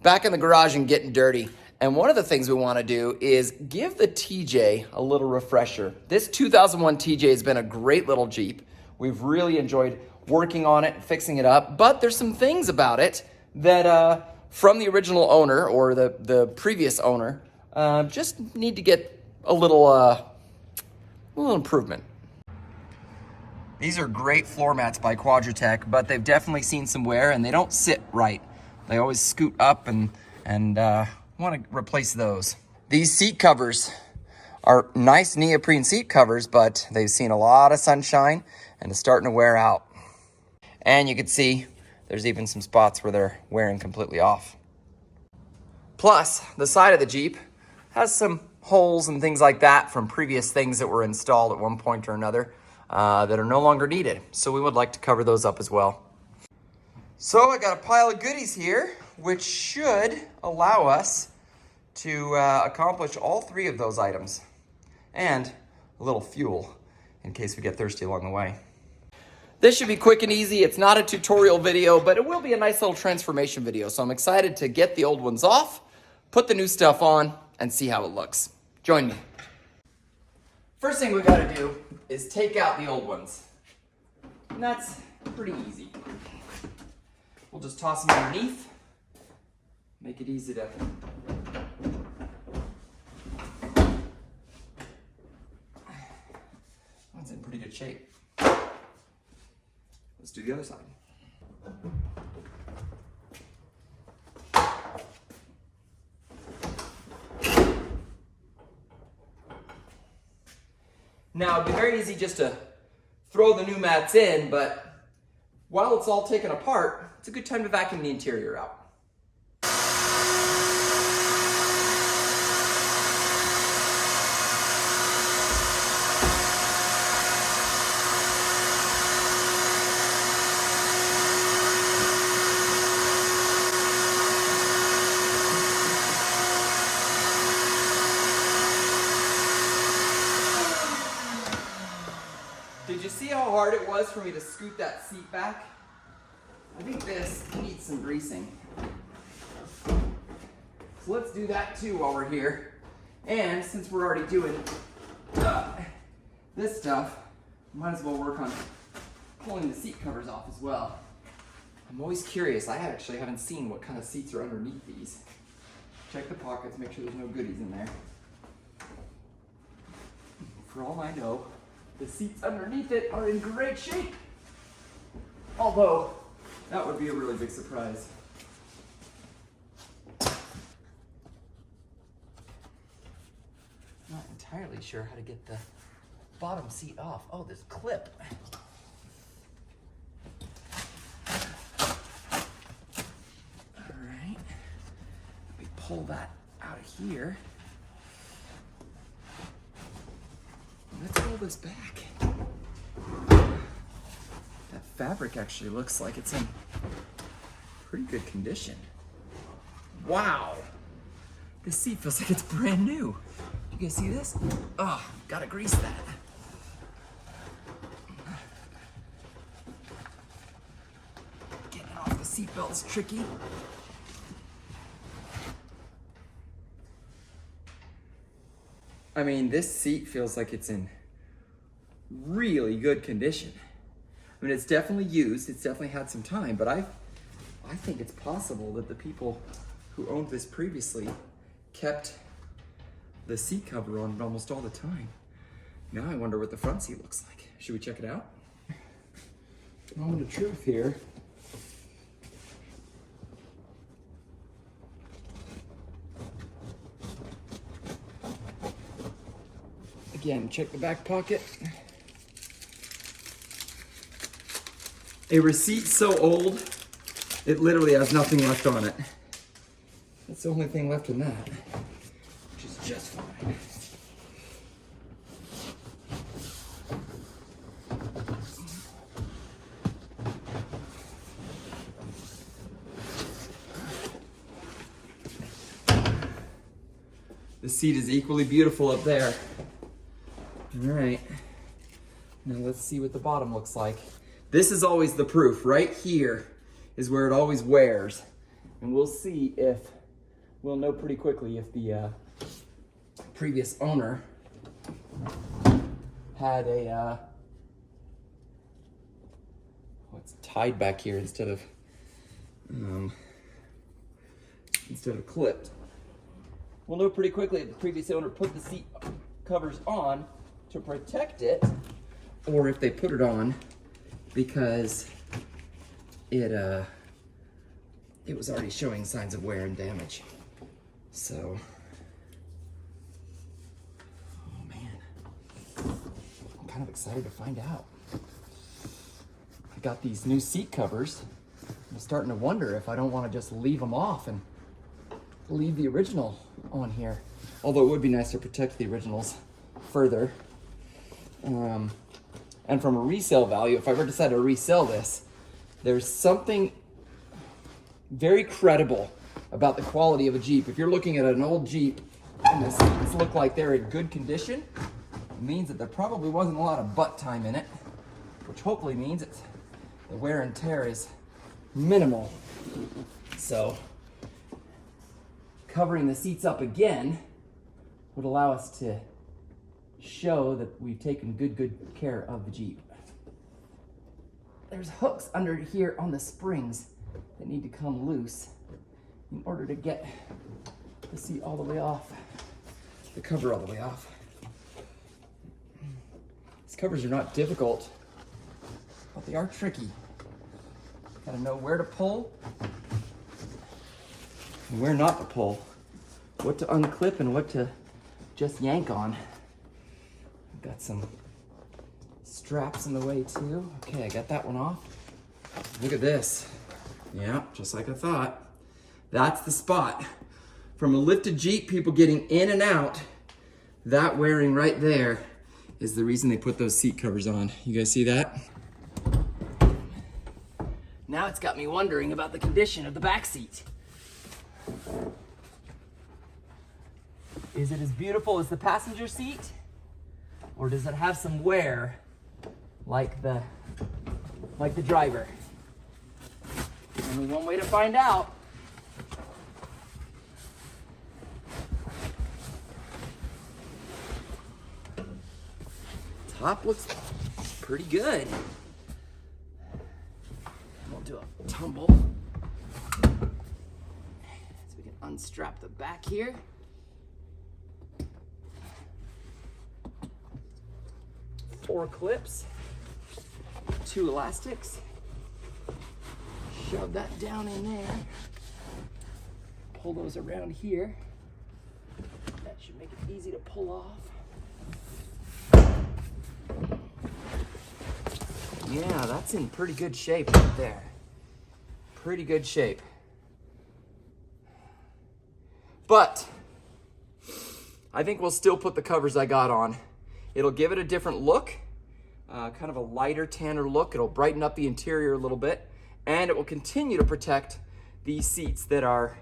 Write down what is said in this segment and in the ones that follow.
back in the garage and getting dirty. And one of the things we want to do is give the TJ a little refresher. This 2001 TJ has been a great little Jeep. We've really enjoyed working on it and fixing it up, but there's some things about it that from the original owner or the previous owner just need to get a little improvement. These are great floor mats by Quadratec, but they've definitely seen some wear and they don't sit right. They always scoot up and want to replace those. These seat covers are nice neoprene seat covers, but they've seen a lot of sunshine and it's starting to wear out. And you can see there's even some spots where they're wearing completely off. Plus, the side of the Jeep has some holes and things like that from previous things that were installed at one point or another that are no longer needed. So we would like to cover those up as well. So I got a pile of goodies here, which should allow us to accomplish all three of those items. And a little fuel in case we get thirsty along the way. This should be quick and easy. It's not a tutorial video, but it will be a nice little transformation video. So I'm excited to get the old ones off, put the new stuff on, and see how it looks. Join me. First thing we gotta do is take out the old ones. And that's pretty easy. We'll just toss them underneath. Make it easy to... That's in pretty good shape. Let's do the other side. Now, it'd be very easy just to throw the new mats in, but while it's all taken apart, it's a good time to vacuum the interior out. Did you see how hard it was for me to scoot that seat back? I think this needs some greasing. So let's do that too while we're here. And since we're already doing this stuff, might as well work on pulling the seat covers off as well. I'm always curious. I actually haven't seen what kind of seats are underneath these. Check the pockets, make sure there's no goodies in there. For all I know, the seats underneath it are in great shape. Although, that would be a really big surprise. Not entirely sure how to get the bottom seat off. Oh, this clip. All right. Let me pull that out of here. Let's pull this back. That fabric actually looks like it's in pretty good condition. Wow. This seat feels like it's brand new. You guys see this? Oh, gotta grease that. Getting it off the seatbelt is tricky. I mean, this seat feels like it's in really good condition. I mean, it's definitely used, it's definitely had some time, but I think it's possible that the people who owned this previously kept the seat cover on it almost all the time. Now I wonder what the front seat looks like. Should we check it out? Moment of truth here. Again, check the back pocket. A receipt so old, it literally has nothing left on it. That's the only thing left in that, which is just fine. The seat is equally beautiful up there. All right, now let's see what the bottom looks like. This is always the proof. Right here is where it always wears. And we'll see if we'll know pretty quickly if the previous owner had a, what's tied back here instead of clipped. We'll know pretty quickly if the previous owner put the seat covers on to protect it, or if they put it on because it was already showing signs of wear and damage. So, oh man, I'm kind of excited to find out. I got these new seat covers. I'm starting to wonder if I don't want to just leave them off and leave the original on here. Although it would be nice to protect the originals further. And from a resale value, if I ever decide to resell this, there's something very credible about the quality of a Jeep. If you're looking at an old Jeep and the seats look like they're in good condition, it means that there probably wasn't a lot of butt time in it, which hopefully means the wear and tear is minimal. So covering the seats up again would allow us to show that we've taken good care of the Jeep. There's hooks under here on the springs that need to come loose in order to get the seat all the way off, the cover all the way off. These covers are not difficult, but they are tricky. Gotta know where to pull and where not to pull, what to unclip and what to just yank on. Got some straps in the way too. Okay, I got that one off. Look at this. Yeah, just like I thought. That's the spot. From a lifted Jeep, people getting in and out, that wearing right there is the reason they put those seat covers on. You guys see that? Now it's got me wondering about the condition of the back seat. Is it as beautiful as the passenger seat? Or does it have some wear like the driver? Only one way to find out. Top looks pretty good. We'll do a tumble. So we can unstrap the back here. 4 clips, 2 elastics. Shove that down in there. Pull those around here. That should make it easy to pull off. Yeah, that's in pretty good shape right there. Pretty good shape. But I think we'll still put the covers I got on. It'll give it a different look, kind of a lighter, tanner look. It'll brighten up the interior a little bit, and it will continue to protect these seats that are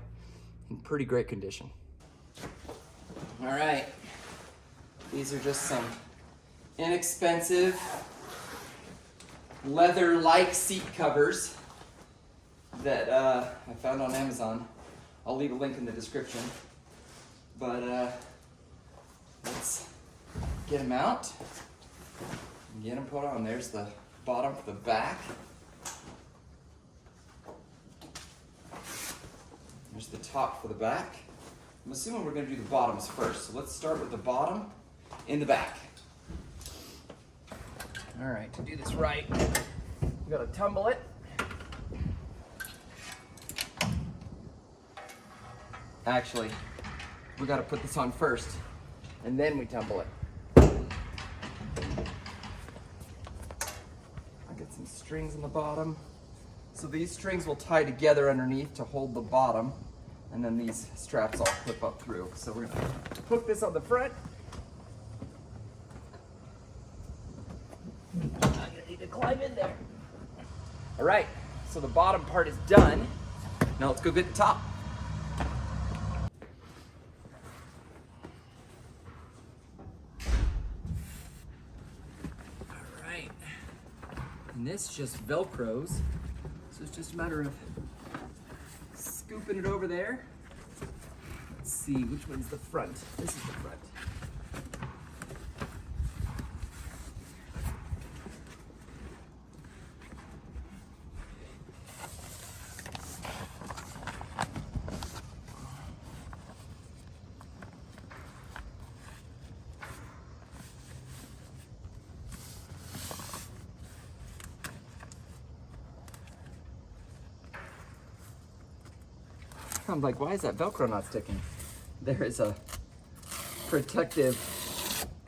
in pretty great condition. All right, these are just some inexpensive leather-like seat covers that I found on Amazon. I'll leave a link in the description, but let's get them out and get them put on. There's the bottom for the back. There's the top for the back. I'm assuming we're going to do the bottoms first. So let's start with the bottom in the back. All right, to do this right, we got to tumble it. Actually, we got to put this on first, and then we tumble it. Some strings in the bottom. So these strings will tie together underneath to hold the bottom, and then these straps all clip up through. So we're gonna hook this on the front. I'm gonna need to climb in there. All right, so the bottom part is done. Now let's go get the top. And this just Velcros, so it's just a matter of scooping it over there Let's see, which one's the front? This is the front. I'm like, why is that Velcro not sticking? There is a protective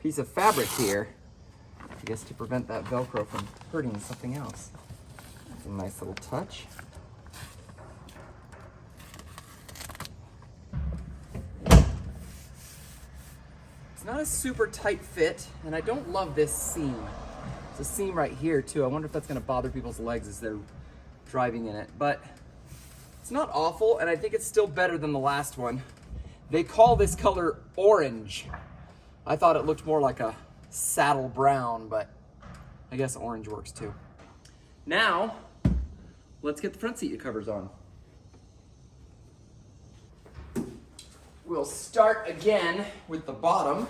piece of fabric here, I guess to prevent that Velcro from hurting something else. That's a nice little touch. It's not a super tight fit, and I don't love this seam. It's a seam right here too. I wonder if that's gonna bother people's legs as they're driving in it, but it's not awful, and I think it's still better than the last one. They call this color orange. I thought it looked more like a saddle brown, but I guess orange works too. Now, let's get the front seat covers on. We'll start again with the bottom.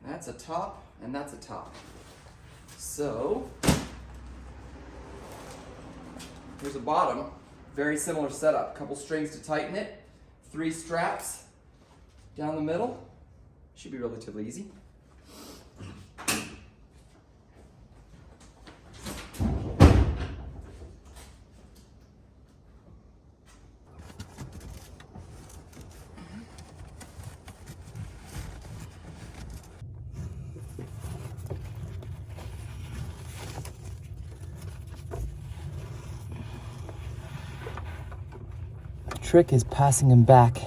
That's a top, and that's a top. So, here's a bottom. Very similar setup. Couple strings to tighten it, 3 straps down the middle. Should be relatively easy. Trick is passing them back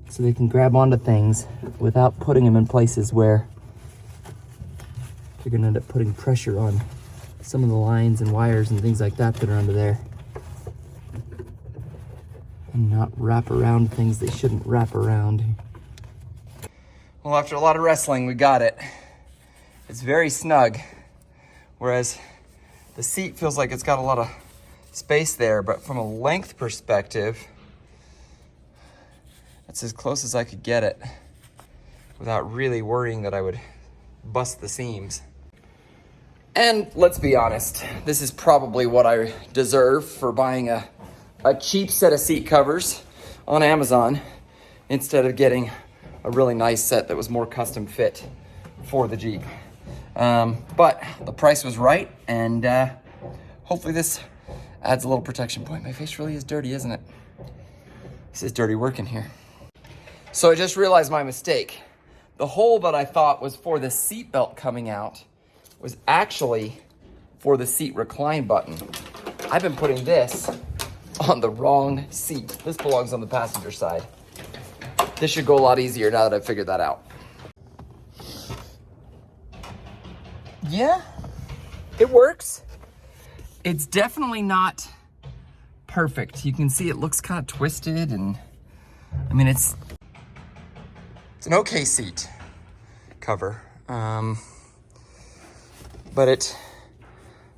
so they can grab onto things without putting them in places where you're gonna end up putting pressure on some of the lines and wires and things like that that are under there, and not wrap around things they shouldn't wrap around. Well, after a lot of wrestling, we got it. It's very snug, whereas the seat feels like it's got a lot of space there, but from a length perspective, that's as close as I could get it without really worrying that I would bust the seams. And let's be honest, this is probably what I deserve for buying a cheap set of seat covers on Amazon instead of getting a really nice set that was more custom fit for the Jeep. But the price was right, and hopefully this adds a little protection point. My face really is dirty, isn't it? This is dirty work in here. So I just realized my mistake. The hole that I thought was for the seat belt coming out was actually for the seat recline button. I've been putting this on the wrong seat. This belongs on the passenger side. This should go a lot easier now that I've figured that out. Yeah, it works. It's definitely not perfect. You can see it looks kind of twisted, and I mean, it's an okay seat cover, but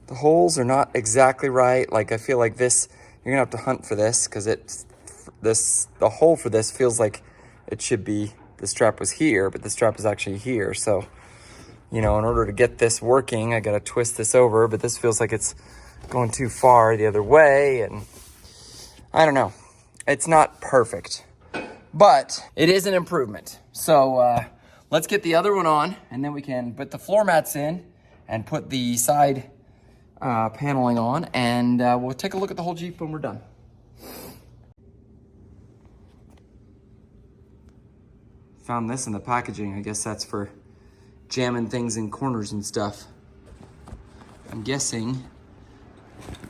the holes are not exactly right. Like, I feel like this, you're gonna have to hunt for this, because the hole for this feels like it should be, the strap was here, but the strap is actually here. So, you know, in order to get this working, I gotta twist this over, but this feels like it's going too far the other way, and I don't know. It's not perfect, but it is an improvement. So let's get the other one on, and then we can put the floor mats in and put the side paneling on, and we'll take a look at the whole Jeep when we're done. Found this in the packaging. I guess that's for jamming things in corners and stuff. I'm guessing,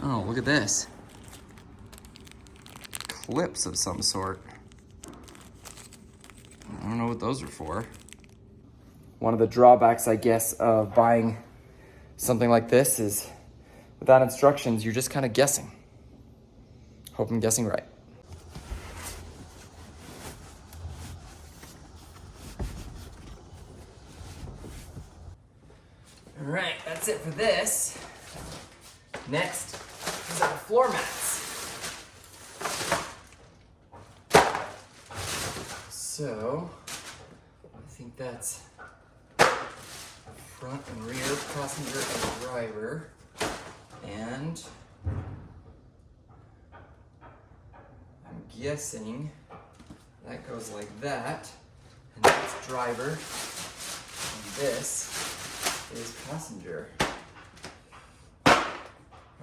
oh, look at this. Clips of some sort. I don't know what those are for. One of the drawbacks, I guess, of buying something like this is without instructions, you're just kind of guessing. Hope I'm guessing right. All right, that's it for this. Next is our floor mats. So I think that's front and rear, passenger and driver. And I'm guessing that goes like that. And that's driver. And this is passenger. All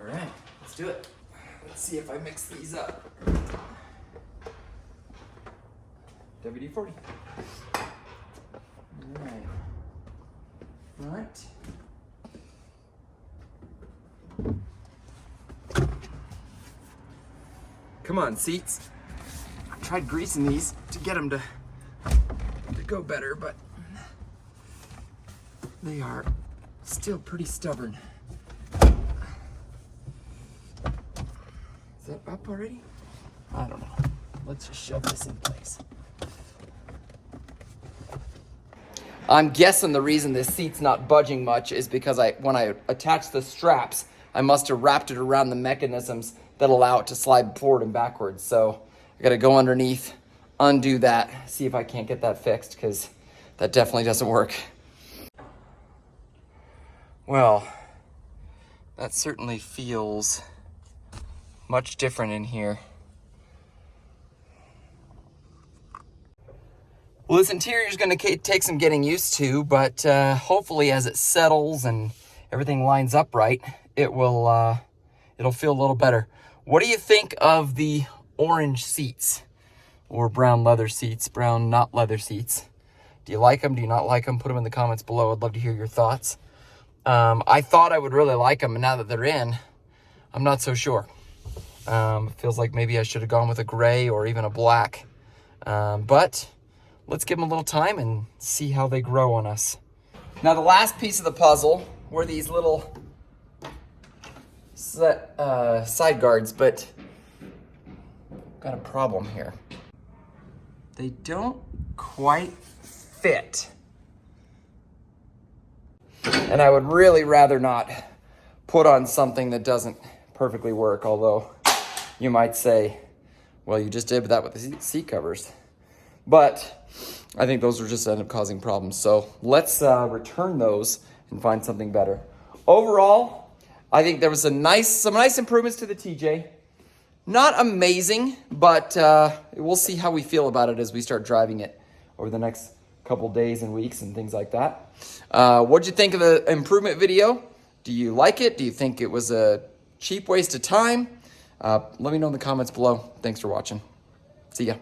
right, let's do it. Let's see if I mix these up. WD-40. All right. Front. Come on, seats. I tried greasing these to get them to go better, but they are still pretty stubborn. Is that up already? I don't know. Let's just shove this in place. I'm guessing the reason this seat's not budging much is because when I attached the straps, I must have wrapped it around the mechanisms that allow it to slide forward and backwards. So I gotta go underneath, undo that, see if I can't get that fixed, because that definitely doesn't work. Well, that certainly feels much different in here. Well, this interior is going to take some getting used to, but hopefully as it settles and everything lines up right, it'll feel a little better. What do you think of the orange seats or brown leather seats, brown not leather seats? Do you like them? Do you not like them? Put them in the comments below. I'd love to hear your thoughts. I thought I would really like them, and now that they're in, I'm not so sure. It feels like maybe I should have gone with a gray or even a black, but let's give them a little time and see how they grow on us. Now the last piece of the puzzle were these little side guards, but got a problem here. They don't quite fit. And I would really rather not put on something that doesn't perfectly work, although you might say, well, you just did that with the seat covers. But I think those will just end up causing problems. So let's return those and find something better. Overall, I think there was some nice improvements to the TJ. Not amazing, but we'll see how we feel about it as we start driving it over the next couple days and weeks and things like that. What'd you think of the improvement video? Do you like it? Do you think it was a cheap waste of time? Let me know in the comments below. Thanks for watching. See ya.